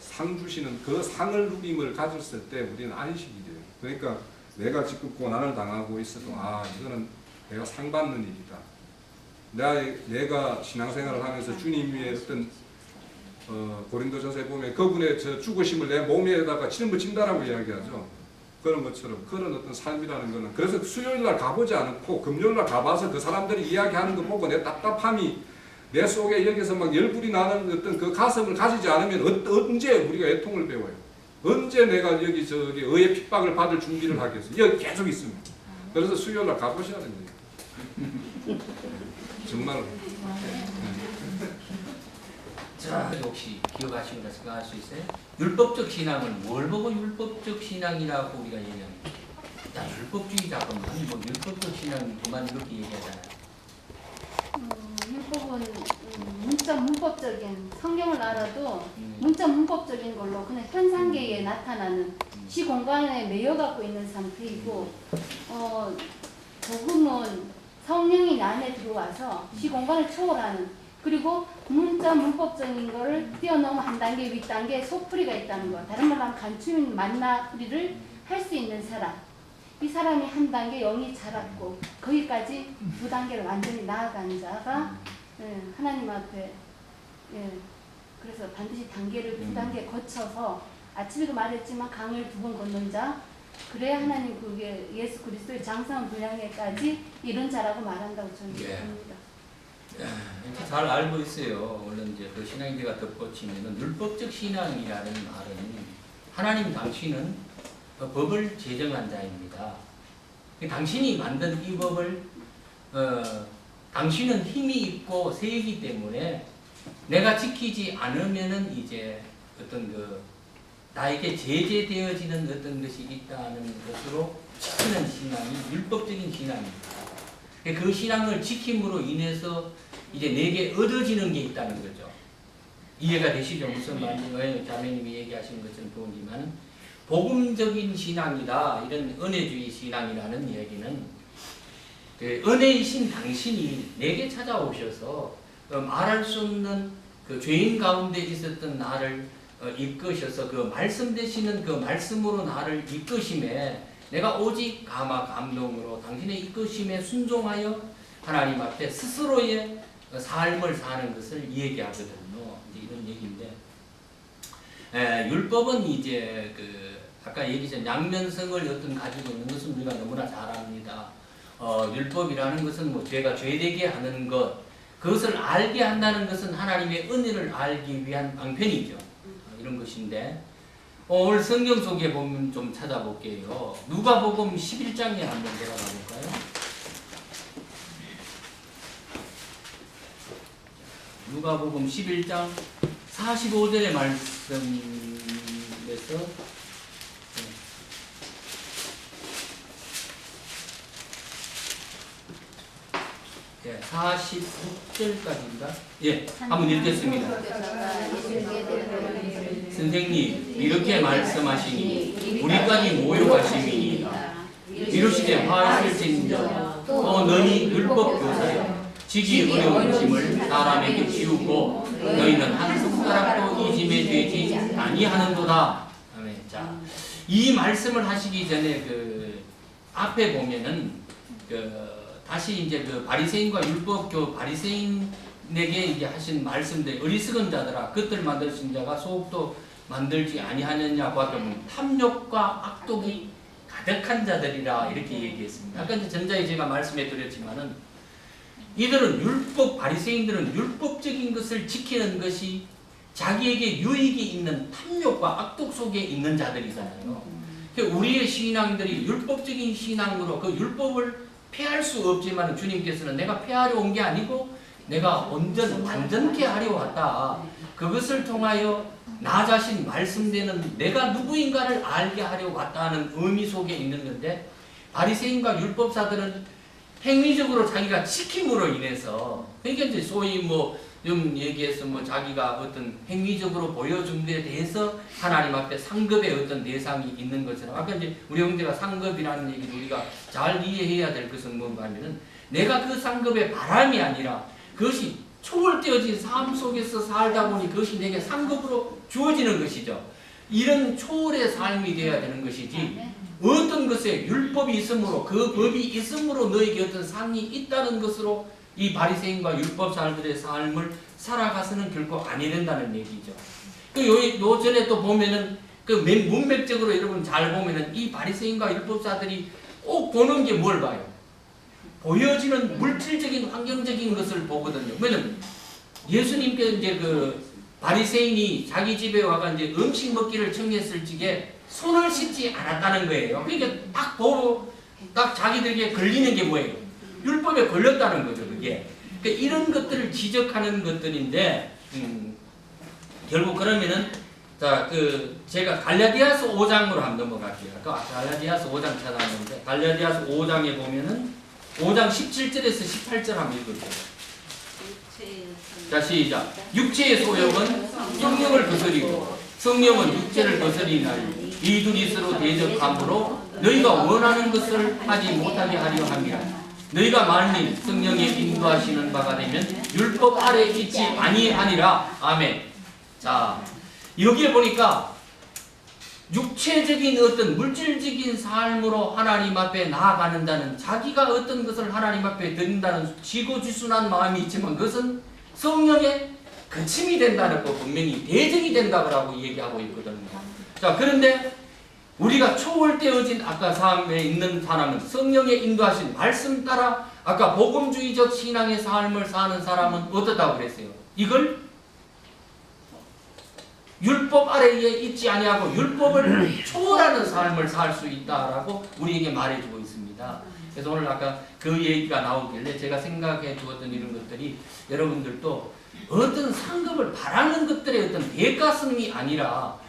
상 주시는 그 상을 누림을 가졌을 때 우리는 안식일이에요. 그러니까 내가 지금 고난을 당하고 있어도 이거는 내가 상 받는 일이다. 내가 신앙생활을 하면서 주님의 어떤 고린도전서에 보면 그분의 저 죽으심을 내 몸에다가 짊어진다라고 이야기하죠. 그런 것처럼 그런 어떤 삶이라는 거는 그래서 수요일날 가보지 않고 금요일날 가봐서 그 사람들이 이야기하는 거 보고 내 답답함이 내 속에 여기서 막 열불이 나는 어떤 그 가슴을 가지지 않으면 언제 우리가 애통을 배워요? 언제 내가 여기 저기 의의 핍박을 받을 준비를 하겠어요? 여기 계속 있습니다. 그래서 수요일날 가보셔야 됩니다. 정말. 자, 혹시 기억하시거나 생각할 수 있어요? 율법적 신앙은 뭘 보고 율법적 신앙이라고 우리가 얘기합니까? 야, 율법주의자 그러면 뭐 율법적 신앙 그만 이렇게 얘기하잖아요. 율법은 문법적인 성경을 알아도 문자 문법적인 걸로 그냥 현상계에 나타나는 시공간에 매여 갖고 있는 상태이고 복음은 성령이 안에 들어와서 시공간을 초월하는 그리고 문자 문법적인 거를 뛰어넘어 한 단계 윗단계 속풀이가 있다는 거. 다른 말로 하면 간추린 만나풀이를 할 수 있는 사람. 이 사람이 한 단계 영이 자랐고 거기까지 두 단계를 완전히 나아간 자가 하나님 앞에 그래서 반드시 단계를 두 단계 거쳐서 아침에도 말했지만 강을 두 번 건넌 자 그래야 하나님 그게 예수 그리스도의 장성한 분량에까지 이런 자라고 말한다고 저는 봅니다. 잘 알고 있어요. 물론 이제 그 신앙인들과 덧붙이면은 율법적 신앙이라는 말은 하나님 당신은 법을 제정한 자입니다. 당신이 만든 이 법을 당신은 힘이 있고 세이기 때문에 내가 지키지 않으면은 이제 어떤 그 나에게 제재되어지는 어떤 것이 있다는 것으로 지키는 신앙이 율법적인 신앙입니다. 그 신앙을 지킴으로 인해서 이제 내게 얻어지는 게 있다는 거죠. 이해가 되시죠? 무슨 말인지 자매님이 얘기하신 것처럼 보지만 복음적인 신앙이다 이런 은혜주의 신앙이라는 얘기는 그 은혜이신 당신이 내게 찾아오셔서 말할 수 없는 그 죄인 가운데 있었던 나를 이끄셔서 그 말씀 되시는 그 말씀으로 나를 이끄심에 내가 오직 감화 감동으로 당신의 이끄심에 순종하여 하나님 앞에 스스로의 삶을 사는 것을 얘기하거든요. 이제 이런 얘기인데 율법은 이제 그 아까 얘기했던 양면성을 어떤 가지고 있는 것은 우리가 너무나 잘 압니다. 율법이라는 것은 뭐 죄가 죄되게 하는 것 그것을 알게 한다는 것은 하나님의 은혜를 알기 위한 방편이죠. 이런 것인데 오늘 성경 속에 보면 좀 찾아볼게요. 누가복음 11장에 한번 들어가 볼까요? 누가복음 11장 45절의 말씀에서 46절까지인가? 예, 한번 읽겠습니다. 선생님, 이렇게 말씀하시니 우리까지 모욕하심이니이다. 이르시되 화하실진저 너희 율법 교사여 지기 어려우심을 사람에게 지우고 너희는 한 손가락도 이짐에 되지 아니하는도다. 아멘. 자, 이 말씀을 하시기 전에 그 앞에 보면은 다시 이제 그 바리새인과 율법교 바리새인에게 이제 하신 말씀들, 어리석은 자들아 그들 만드신 자가 소옥도 만들지 아니하느냐고 하면 탐욕과 악독이 가득한 자들이라 이렇게 얘기했습니다. 아까 이제 전자에 제가 말씀해 드렸지만은 이들은 바리새인들은 율법적인 것을 지키는 것이 자기에게 유익이 있는 탐욕과 악독 속에 있는 자들이잖아요. 우리의 신앙들이 율법적인 신앙으로 그 율법을 폐할 수 없지만 주님께서는 내가 폐하려 온 게 아니고 내가 완전케 하려 왔다. 그것을 통하여 나 자신 말씀되는 내가 누구인가를 알게 하려 왔다는 의미 속에 있는 건데, 바리새인과 율법사들은 행위적으로 자기가 지킴으로 인해서, 그러니까 이제 소위 좀 얘기해서 자기가 어떤 행위적으로 보여준 데 대해서 하나님 앞에 상급의 어떤 대상이 있는 것처럼, 아까 이제 우리 형제가 상급이라는 얘기도 우리가 잘 이해해야 될 것은 뭔가 하면은 내가 그 상급의 바람이 아니라 그것이 초월되어진 삶 속에서 살다 보니 그것이 내게 상급으로 주어지는 것이죠. 이런 초월의 삶이 되어야 되는 것이지, 어떤 것에 율법이 있으므로 그 법이 있으므로 너에게 어떤 상이 있다는 것으로 이 바리새인과 율법사들의 삶을 살아가서는 결코 아니 된다는 얘기죠. 요 전에 또 보면은 문맥적으로 여러분 잘 보면은 이 바리새인과 율법사들이 꼭 보는 게 뭘 봐요? 보여지는 물질적인 환경적인 것을 보거든요. 왜냐면 예수님께 이제 바리새인이 자기 집에 와가 이제 음식 먹기를 청했을 적에 손을 씻지 않았다는 거예요. 그러니까 딱 보고 딱 자기들에게 걸리는 게 뭐예요? 율법에 걸렸다는 거죠, 그게. 그러니까 이런 것들을 지적하는 것들인데, 결국 그러면은, 자, 제가 갈라디아서 5장으로 한번 넘어갈게요. 갈라디아서 5장 찾아왔는데, 갈라디아서 5장에 보면은, 5장 17절에서 18절 한번 읽어주세요. 자, 시작. 육체의 소욕은 성령을 거스리고, 성령은 육체를 거스리나니, 이 둘이 서로 대적함으로 너희가 원하는 것을 하지 못하게 하려 함이라. 너희가 만일 성령의 인도하시는 바가 되면 율법 아래 있지 아니하니라. 아멘. 자, 여기에 보니까 육체적인 어떤 물질적인 삶으로 하나님 앞에 나아가는 자는 자기가 어떤 것을 하나님 앞에 드린다는 지고지순한 마음이 있지만 그것은 성령의 거침이 된다는 거, 분명히 대적이 된다고 얘기하고 있거든요. 자, 그런데 우리가 초월되어진 아까 삶에 있는 사람은 성령의 인도하신 말씀 따라 아까 복음주의적 신앙의 삶을 사는 사람은 어떻다고 그랬어요? 이걸 율법 아래에 있지 아니하고 율법을 초월하는 삶을 살 수 있다라고 우리에게 말해주고 있습니다. 그래서 오늘 아까 그 얘기가 나오길래 제가 생각해 두었던 이런 것들이 여러분들도 어떤 상급을 바라는 것들의 어떤 대가성이 아니라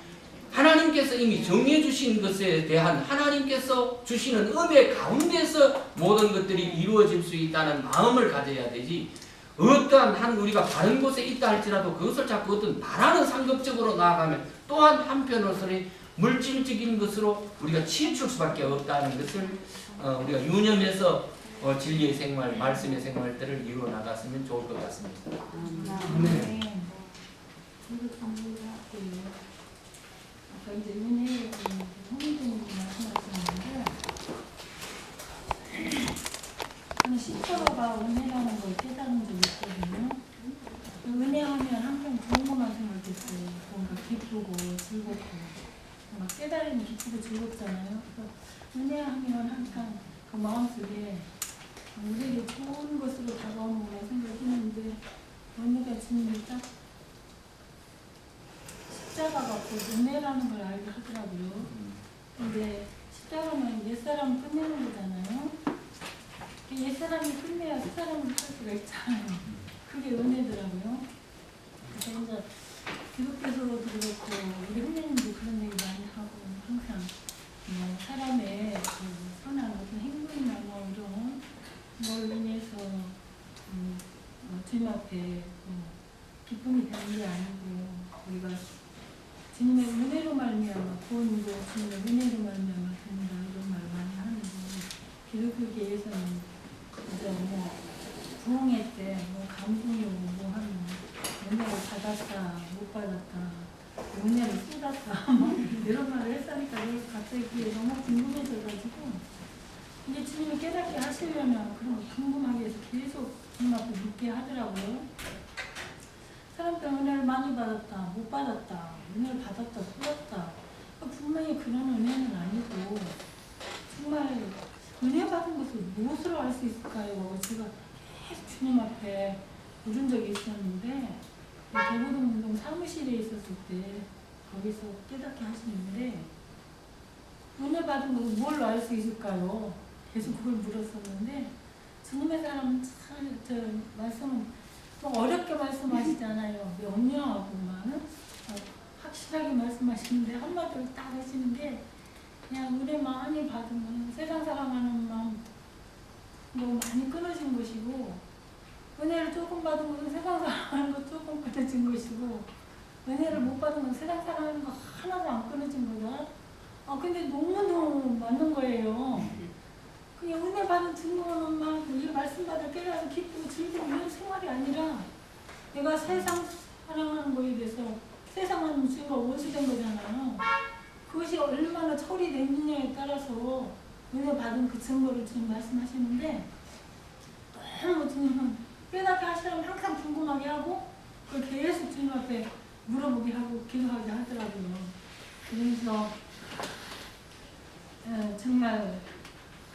하나님께서 이미 정해 주신 것에 대한 하나님께서 주시는 은혜 가운데서 모든 것들이 이루어질 수 있다는 마음을 가져야 되지, 어떠한 우리가 바른 곳에 있다 할지라도 그것을 자꾸 어떤 바라는 상급적으로 나아가면 또한 한편으로서는 물질적인 것으로 우리가 치우칠 수밖에 없다는 것을 우리가 유념해서 진리의 생활, 말씀의 생활들을 이루어 나갔으면 좋을 것 같습니다. 네. 이제 은혜에 홍의진님 말씀하셨는데, 저는 스스로가 은혜라는 걸 깨닫는 게 있거든요. 은혜하면 항상 좋은 것만 생각했어요. 뭔가 기쁘고 즐겁고, 뭔가 깨달으면 기쁘고 즐겁잖아요. 그래서 은혜하면 항상 그 마음속에 우리에게 좋은 것으로 다가오는 거라 생각했는데, 언니가 주님이 딱 십자가가 곧 은혜라는 걸 알게 하더라고요. 근데 십자가는 옛사람을 끝내는 거잖아요. 옛사람이 끝내야 새사람을 살 수가 있잖아요. 그게 은혜더라고요. 그래서 이제 기독교서도 그렇고 우리 선생님도 그런 얘기 많이 하고, 항상 사람의 선한 어떤 행동이나 이런 뭘 인해서 주님 앞에 기쁨이 되는 게 아니고, 우리가 주님의 은혜로 말미암아 구원이고 주님의 은혜로 말미암아 된다, 이런 말 많이 하는데, 기독교계에서는 진짜 부흥회 때 뭐 감동이고 뭐 하면 은혜를 받았다 못 받았다 은혜를 쏟았다 막 이런 말을 했다니까 그래서 갑자기 그게 너무 궁금해져가지고 이게 주님이 깨닫게 하시려면 그런 거 궁금하게 해서 계속 주님 앞에 묻게 하더라고요. 사람들 은혜를 많이 받았다 못 받았다 은혜를 받았다 쏟았다 분명히 그런 은혜는 아니고 정말 은혜 받은 것을 무엇으로 알 수 있을까요? 제가 계속 주님 앞에 물은 적이 있었는데 대부분 운동 사무실에 있었을 때 거기서 깨닫게 하시는데 은혜 받은 것을 뭘로 알 수 있을까요? 계속 그걸 물었었는데 주님의 사람은 참 저 말씀은 뭐 어렵게 말씀하시잖아요. 명료하고 막 확실하게 말씀하시는데 한마디로 딱 하시는 게 그냥 은혜 많이 받으면 세상 사랑하는 마음 너무 많이 끊어진 것이고 은혜를 조금 받은 것은 세상 사랑하는 거 조금 끊어진 것이고 은혜를 못 받은 건 세상 사랑하는 거 하나도 안 끊어진 거다. 근데 너무너무 맞는 거예요. 그냥 은혜 받은 증거는 막 이 말씀 받을 깨달아서 기쁘고 즐기고 이런 생활이 아니라 내가 세상 사랑하는 거에 대해서 세상은 주인과 원수된 거잖아요. 그것이 얼마나 처리됐느냐에 따라서 은혜 받은 그 증거를 지금 말씀하시는데 너무 주님은 깨닫게 하시려면 항상 궁금하게 하고 그걸 계속 주님 앞에 물어보게 하고 기도하게 하더라고요. 그래서 정말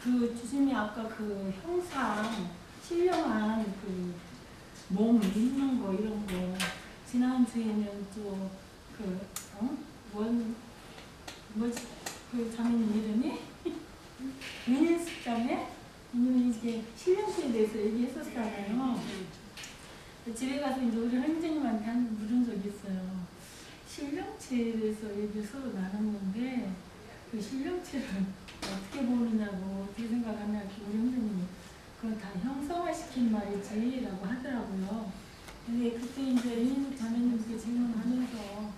그 주님이 아까 그 형상 신령한 그 몸 입는 거 이런 거 지난주에는 또 뭐지 그 자매님 이름이 민일숙자매 이제 신령체에 대해서 얘기했었잖아요. 집에 가서 이제 우리 형제님한테 한 물은 적이 있어요. 신령체에 대해서 얘기 서로 나눴는데 그 신령체를 어떻게 보느냐고 어떻게 생각하냐고 우리 형제님이 그건 다 형성화시킨 말이지 라고 하더라고요. 근데 그때 이제 민일숙 자매님께 질문하면서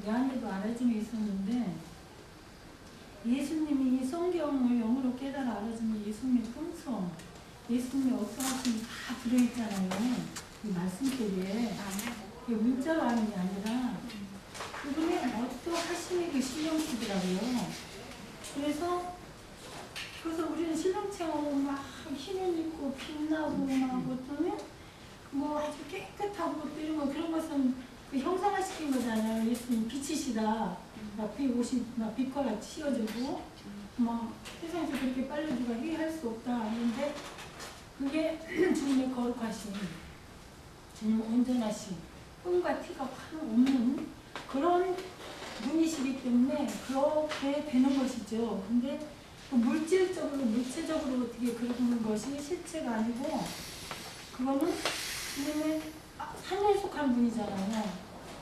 내 안에도 알아짐이 있었는데 예수님이 성경을 영으로 깨달아 알아주면 예수님의 품성, 예수님의 어떠하심이 다 들어있잖아요. 이 말씀들에 이게 문자로 하는 게 아니라 그분의 어떠하심이 그 신령치더라고요. 그래서 우리는 신령체하고 막 힘을 입고 빛나고 막 어쩌면 뭐 아주 깨끗하고 또 이런 거 그런 것은 그 형상화시킨 거잖아요. 예수님 빛이시다. 막 옷이 막 빛과 같이 씌워지고 막 세상에서 그렇게 빨리 누가 회의할 수 없다 하는데 그게 주님의 거룩하심, 주님 온전하심, 흠과 티가 확 없는 그런 분이시기 때문에 그렇게 되는 것이죠. 근데 그 물질적으로 물체적으로 어떻게 그러는 것이 실체가 아니고 그거는 주님의 산에 속한 분이잖아요.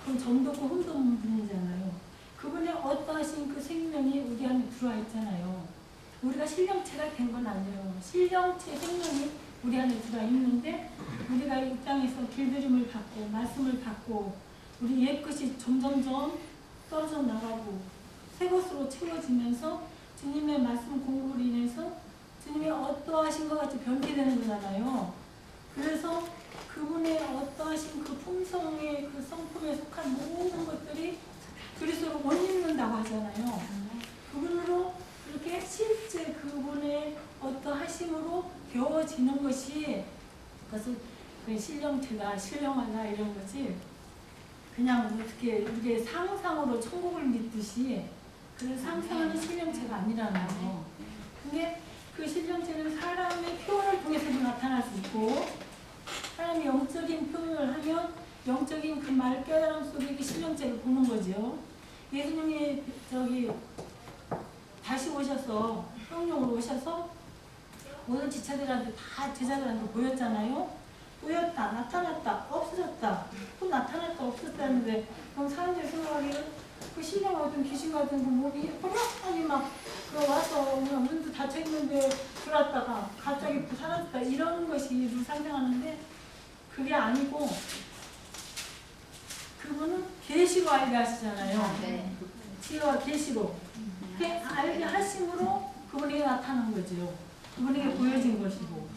그럼 점도 없고 흠도 없는 분이잖아요. 그분의 어떠하신 그 생명이 우리 안에 들어와 있잖아요. 우리가 신령체가 된 건 아니에요. 신령체 생명이 우리 안에 들어와 있는데 우리가 이 땅에서 길들임을 받고 말씀을 받고 우리 옛것이 점점점 떨어져 나가고 새 것으로 채워지면서 주님의 말씀 공부로 인해서 주님의 어떠하신 것 같이 변개되는 거잖아요. 그래서 그분의 어떠하신 그 품성의 그 성품에 속한 모든 것들이 그리스도로 옷 입는다고 하잖아요. 그분으로 이렇게 실제 그분의 어떠하심으로 배워지는 것이 그것을 신령체다, 신령하다 이런 거지. 그냥 어떻게 우리의 상상으로 천국을 믿듯이 그런 상상하는 신령체가 아니라는 거. 근데 그 신령체는 사람의 표현을 통해서도 나타날 수 있고 사람이 영적인 표현을 하면 영적인 그 말 깨달음 속에 그 신령체를 보는 거죠. 예수님이 다시 오셔서 성령으로 오셔서 모든 지체들한테 다 제자들한테 보였잖아요. 보였다, 나타났다, 없어졌다, 또 나타났다, 없어졌다 했는데 그럼 사람들이 생각하기는 그 신령 같은 귀신 같은 그 몸이 허락하게 막 와서 그냥 문도 닫혀있는데 들어왔다가 갑자기 사라졌다 이런 것이 상상하는데 그게 아니고 그분은 계시로 알게 하시잖아요. 지혜와 계시로 알게 하심으로 그분에게 나타난 거죠. 그분에게 보여진 것이고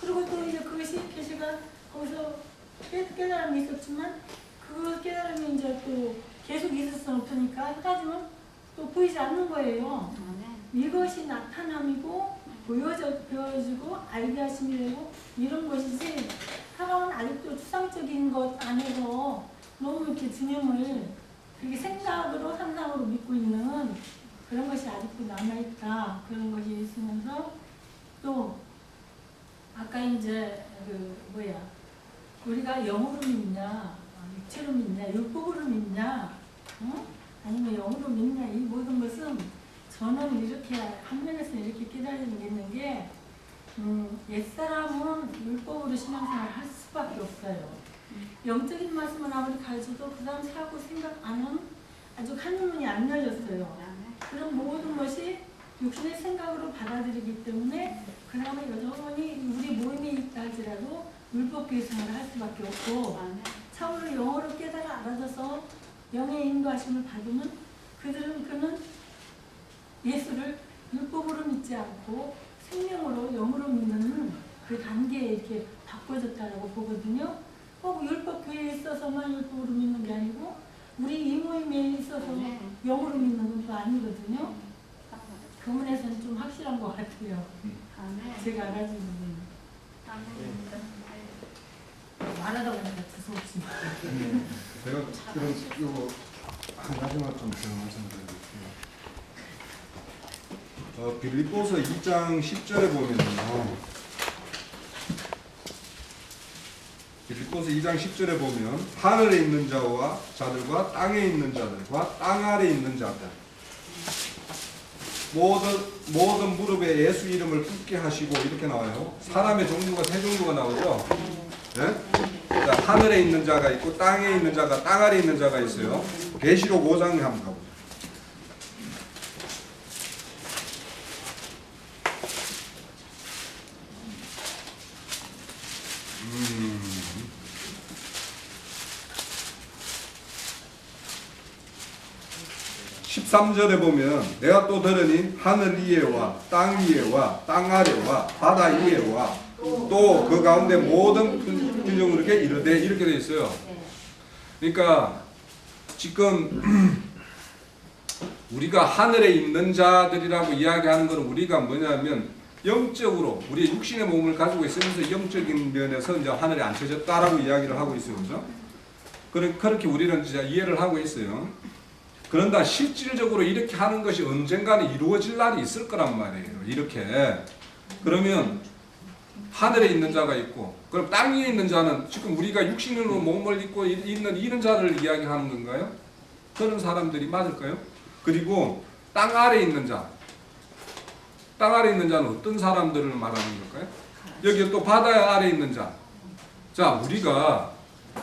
그리고 또 이제 그것이 계시가 거기서 깨달음이 있었지만 그 깨달음이 이제 또 계속 있을 수 없으니까 한 가지는 또 보이지 않는 거예요. 이것이 나타남이고 보여지고 알게 하심이 되고 이런 것이지 사람은 아직도 추상적인 것 안에서 너무 이렇게 증형을 그렇게 생각으로 상상으로 믿고 있는 그런 것이 아직도 남아있다. 그런 것이 있으면서 또 아까 이제 우리가 영으로 믿냐 육체로 믿냐 율법으로 믿냐 아니면 영으로 믿냐 이 모든 것은 저는 이렇게 한면에서 이렇게 깨달는 게 있는 게 옛사람은 율법으로 신앙생활을 할 수밖에 없어요. 영적인 말씀을 아무리 가르쳐도 그 사람 사고 생각 안 하면 아주 한눈이 안 열렸어요. 그런 모든 것이 육신의 생각으로 받아들이기 때문에 그나마 여전히 우리 모임에 있다 할지라도 율법교회 생활을 할 수밖에 없고 참으로 영어로 깨달아 알아져서 영의 인도하심을 받으면 그는 예수를 율법으로 믿지 않고 생명으로 영으로 믿는 그 단계에 이렇게 바꿔졌다라고 보거든요. 꼭 율법교회에 있어서만 율법으로 믿는 게 아니고 우리 이 모임에 있어서 영으로 믿는 건 또 아니거든요. 그 부분에서는 좀 확실한 것 같아요. 제가 알아진 부분. 말하다 보니까 두서없지만. 제가 이거 한 가지만 좀 제가 말씀드릴게요. 빌립보서 2장 10절에 보면요. 빌립보서 2장 10절에 보면 하늘에 있는 자들과 땅에 있는 자들과 땅 아래 있는 자들 모든 무릎에 예수 이름을 붙게 하시고 이렇게 나와요. 사람의 종류가 세 종류가 나오죠. 네? 자, 하늘에 있는 자가 있고 땅에 있는 자가 땅 아래 있는 자가 있어요. 계시록 5장에 한번 가보죠. 음. 13절에 보면 내가 또 들으니 하늘 위에와 땅 위에와 땅 아래와 바다 위에와 또 그 가운데 모든 군중에게 이르되 이렇게 되어 있어요. 그러니까 지금 우리가 하늘에 있는 자들이라고 이야기하는 것은 우리가 뭐냐면 영적으로 우리 육신의 몸을 가지고 있으면서 영적인 면에서 이제 하늘에 앉혀졌다라고 이야기를 하고 있어요. 그죠? 그렇게 우리는 이제 이해를 하고 있어요. 그런다 실질적으로 이렇게 하는 것이 언젠가는 이루어질 날이 있을 거란 말이에요. 이렇게. 그러면 하늘에 있는 자가 있고 그럼 땅 위에 있는 자는 지금 우리가 육신으로 몸을 입고 있는 이런 자를 이야기하는 건가요? 그런 사람들이 맞을까요? 그리고 땅 아래에 있는 자. 땅 아래에 있는 자는 어떤 사람들을 말하는 걸까요? 여기 또 바다 아래에 있는 자. 자, 우리가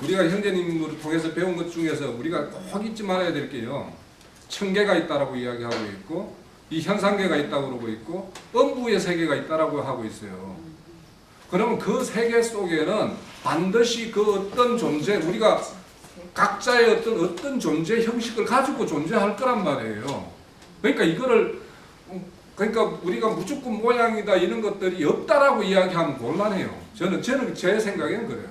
형제님을 통해서 배운 것 중에서 우리가 꼭 잊지 말아야 될 게요. 천계가 있다라고 이야기하고 있고 이 현상계가 있다고 그러고 있고 음부의 세계가 있다라고 하고 있어요. 그러면 그 세계 속에는 반드시 그 어떤 존재, 우리가 각자의 어떤 존재 형식을 가지고 존재할 거란 말이에요. 그러니까 우리가 무조건 모양이다 이런 것들이 없다라고 이야기하면 곤란해요. 저는 제 생각엔 그래요.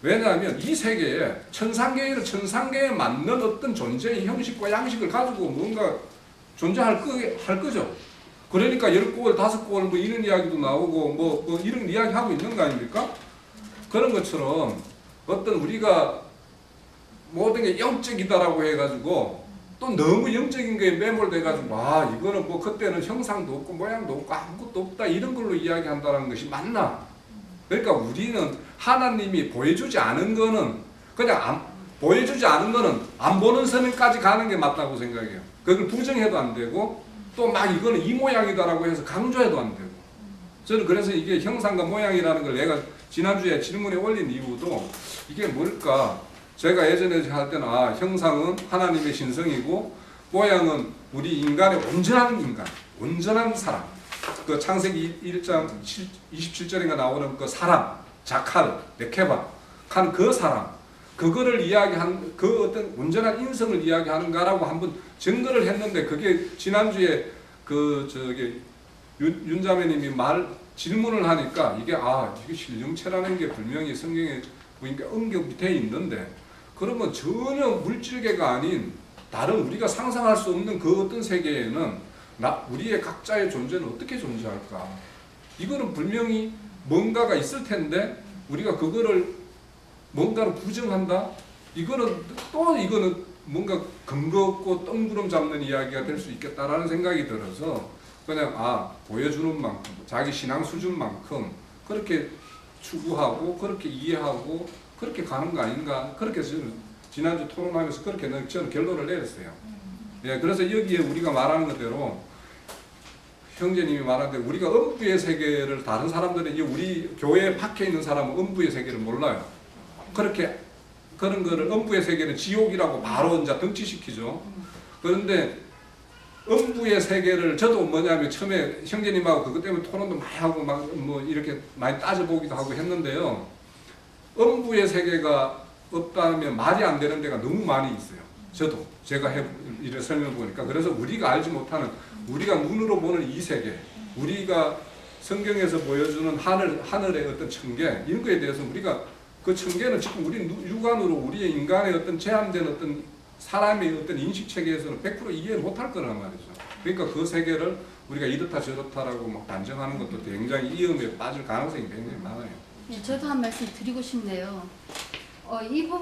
왜냐하면 이 세계에 천상계에 맞는 어떤 존재의 형식과 양식을 가지고 뭔가 존재할 거죠. 그러니까 10골, 5골 뭐 이런 이야기도 나오고 뭐 이런 이야기 하고 있는 거 아닙니까? 그런 것처럼 어떤 우리가 모든 게 영적이다라고 해가지고 또 너무 영적인 거에 매몰돼가지고 이거는 뭐 그때는 형상도 없고 모양도 없고 아무것도 없다 이런 걸로 이야기한다는 것이 맞나? 그러니까 우리는 하나님이 보여주지 않은 거는 보여주지 않은 거는 안 보는 선까지 가는 게 맞다고 생각해요. 그걸 부정해도 안 되고 또 막 이거는 이 모양이다라고 해서 강조해도 안 되고 저는 그래서 이게 형상과 모양이라는 걸 내가 지난주에 질문에 올린 이유도 이게 뭘까? 제가 예전에 할 때는 형상은 하나님의 신성이고 모양은 우리 인간의 온전한 사람. 그 창세기 1장 27절인가 나오는 그 사람, 자칼, 네케바 한 그 사람, 그거를 이야기한 그 어떤 온전한 인성을 이야기하는가라고 한번 증거를 했는데 그게 지난주에 윤 자매님이 질문을 하니까 이게 신령체라는 게 분명히 성경에 보니까 음격 밑에 있는데 그러면 전혀 물질계가 아닌 다른 우리가 상상할 수 없는 그 어떤 세계에는 우리의 각자의 존재는 어떻게 존재할까? 이거는 분명히 뭔가가 있을 텐데 우리가 그거를 뭔가를 부정한다? 이거는 뭔가 근거 없고 뜬구름 잡는 이야기가 될 수 있겠다라는 생각이 들어서 그냥 보여주는 만큼 자기 신앙 수준만큼 그렇게 추구하고 그렇게 이해하고 그렇게 가는 거 아닌가 그렇게 지난주 토론하면서 그렇게 저는 결론을 내렸어요. 예, 그래서 여기에 우리가 말하는 것대로 형제님이 말한 대로 우리가 음부의 세계를 다른 사람들은 우리 교회에 박혀 있는 사람은 음부의 세계를 몰라요. 그런 거를 음부의 세계는 지옥이라고 바로 이제 등치시키죠. 그런데 음부의 세계를 저도 뭐냐면 처음에 형제님하고 그것 때문에 토론도 많이 하고 막 뭐 이렇게 많이 따져보기도 하고 했는데요. 음부의 세계가 없다면 말이 안 되는 데가 너무 많이 있어요. 저도 제가 이래 설명 보니까 그래서 우리가 알지 못하는 우리가 눈으로 보는 이 세계, 우리가 성경에서 보여주는 하늘의 어떤 천계 이런 거에 대해서 우리가 그 천계는 지금 우리 육안으로 우리의 인간의 어떤 제한된 어떤 사람의 어떤 인식 체계에서는 100% 이해를 못할 거란 말이죠. 그러니까 그 세계를 우리가 이렇다 저렇다라고 막 단정하는 것도 굉장히 위험에 빠질 가능성이 굉장히 많아요. 네, 저도 한 말씀 드리고 싶네요. 이 부분